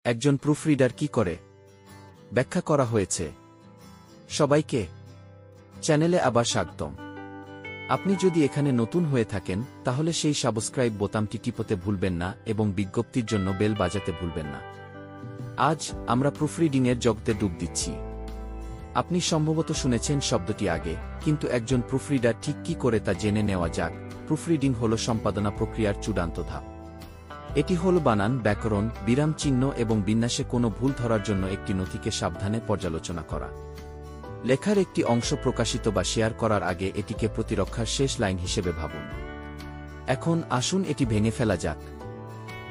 একজন প্রুফরিডার কি করে ব্যাখ্যা করা হয়েছে। সবাইকে চ্যানেলে আবার স্বাগতম। আপনি যদি এখানে নতুন হয়ে থাকেন তাহলে সেই সাবস্ক্রাইব বোতামটি টিপতে ভুলবেন না এবং বিজ্ঞপ্তির জন্য বেল বাজাতে ভুলবেন না। আজ আমরা প্রুফরিডিংয়ের জগতে ডুব দিচ্ছি। আপনি সম্ভবত শুনেছেন শব্দটি আগে, কিন্তু একজন প্রুফরিডার ঠিক কি করে তা জেনে নেওয়া যাক। প্রুফরিডিং হল সম্পাদনা প্রক্রিয়ার চূড়ান্ত ধাপ। এটি হল বানান, ব্যাকরণ, বিরাম চিহ্ন এবং বিন্যাসে কোনো ভুল ধরার জন্য একটি নথিকে সাবধানে পর্যালোচনা করা। লেখার একটি অংশ প্রকাশিত বা শেয়ার করার আগে এটিকে প্রতিরক্ষার শেষ লাইন হিসেবে ভাবুন। এখন আসুন এটি ভেঙে ফেলা যাক।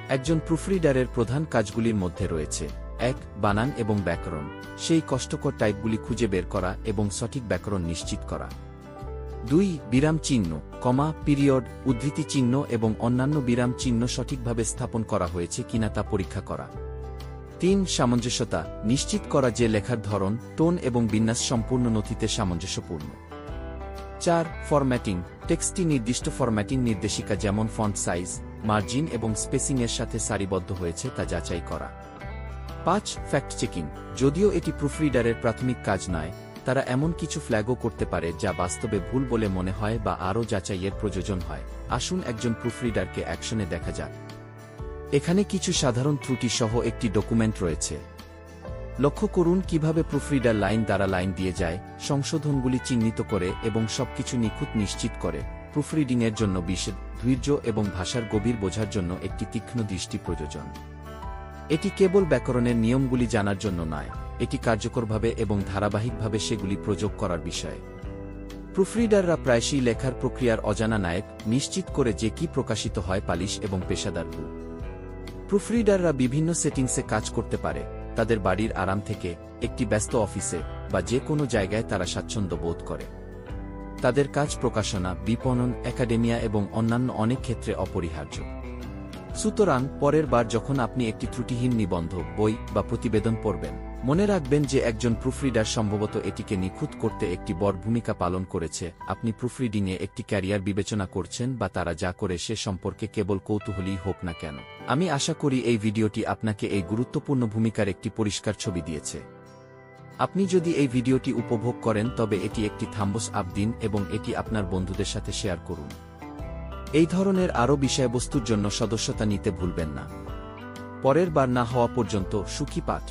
একজন প্রুফরিডারের প্রধান কাজগুলির মধ্যে রয়েছে: ১. বানান এবং ব্যাকরণ, সেই কষ্টকর টাইপগুলি খুঁজে বের করা এবং সঠিক ব্যাকরণ নিশ্চিত করা। ২. বিরাম চিহ্ন, কমা, পিরিয়ড, উদ্ধৃতি চিহ্ন এবং অন্যান্য বিরাম চিহ্ন সঠিকভাবে স্থাপন করা হয়েছে কিনা তা পরীক্ষা করা। ৩. সামঞ্জস্যতা, নিশ্চিত করা যে লেখার ধরন, টোন এবং বিন্যাস সম্পূর্ণ নথিতে সামঞ্জস্যপূর্ণ। ৪. ফরম্যাটিং, টেক্সটটি নির্দিষ্ট ফরম্যাটিং নির্দেশিকা যেমন ফন্ট সাইজ, মার্জিন এবং স্পেসিংয়ের সাথে সারিবদ্ধ হয়েছে তা যাচাই করা। ৫. ফ্যাক্ট চেকিং, যদিও এটি প্রুফরিডারের প্রাথমিক কাজ নয়, তারা এমন কিছু ফ্ল্যাগও করতে পারে যা বাস্তবে ভুল বলে মনে হয় বা আরও যাচাইয়ের প্রয়োজন হয়। আসুন একজন প্রুফরিডারকে অ্যাকশনে দেখা যাক। এখানে কিছু সাধারণ ত্রুটি সহ একটি ডকুমেন্ট রয়েছে। লক্ষ্য করুন কিভাবে প্রুফরিডার লাইন দ্বারা লাইন দিয়ে যায়, সংশোধনগুলি চিহ্নিত করে এবং সবকিছু নিখুঁত নিশ্চিত করে। প্রুফরিডিংয়ের জন্য বিশেষ ধৈর্য এবং ভাষার গভীর বোঝার জন্য একটি তীক্ষ্ণ দৃষ্টি প্রয়োজন। এটি কেবল ব্যাকরণের নিয়মগুলি জানার জন্য নয়, এটি কার্যকরভাবে এবং ধারাবাহিকভাবে সেগুলি প্রয়োগ করার বিষয়ে। প্রুফরিডাররা প্রায়শই লেখার প্রক্রিয়ার অজানা নায়ক, নিশ্চিত করে যে কি প্রকাশিত হয় পালিশ এবং পেশাদার। প্রুফরিডাররা বিভিন্ন সেটিংসে কাজ করতে পারে, তাদের বাড়ির আরাম থেকে, একটি ব্যস্ত অফিসে, বা যে কোনো জায়গায় তারা স্বাচ্ছন্দ্য বোধ করে। তাদের কাজ প্রকাশনা, বিপণন, একাডেমিয়া এবং অন্যান্য অনেক ক্ষেত্রে অপরিহার্য। সুতরাং পরের বার যখন আপনি একটি ত্রুটিহীন নিবন্ধ, বই বা প্রতিবেদন পড়বেন, মনে রাখবেন যে একজন প্রুফরিডার সম্ভবত এটিকে নিখুঁত করতে একটি বড় ভূমিকা পালন করেছে। আপনি প্রুফরিডিংয়ে একটি ক্যারিয়ার বিবেচনা করছেন বা তারা যা করে সে সম্পর্কে কেবল কৌতূহলী হোক না কেন। আমি আশা করি এই ভিডিওটি আপনাকে এই গুরুত্বপূর্ণ ভূমিকার একটি পরিষ্কার ছবি দিয়েছে। আপনি যদি এই ভিডিওটি উপভোগ করেন তবে এটি একটি থাম্বস আপ দিন এবং এটি আপনার বন্ধুদের সাথে শেয়ার করুন। এই ধরনের আরও বিষয়বস্তুর জন্য সদস্যতা নিতে ভুলবেন না। পরের বার না হওয়া পর্যন্ত সুখী পাঠ।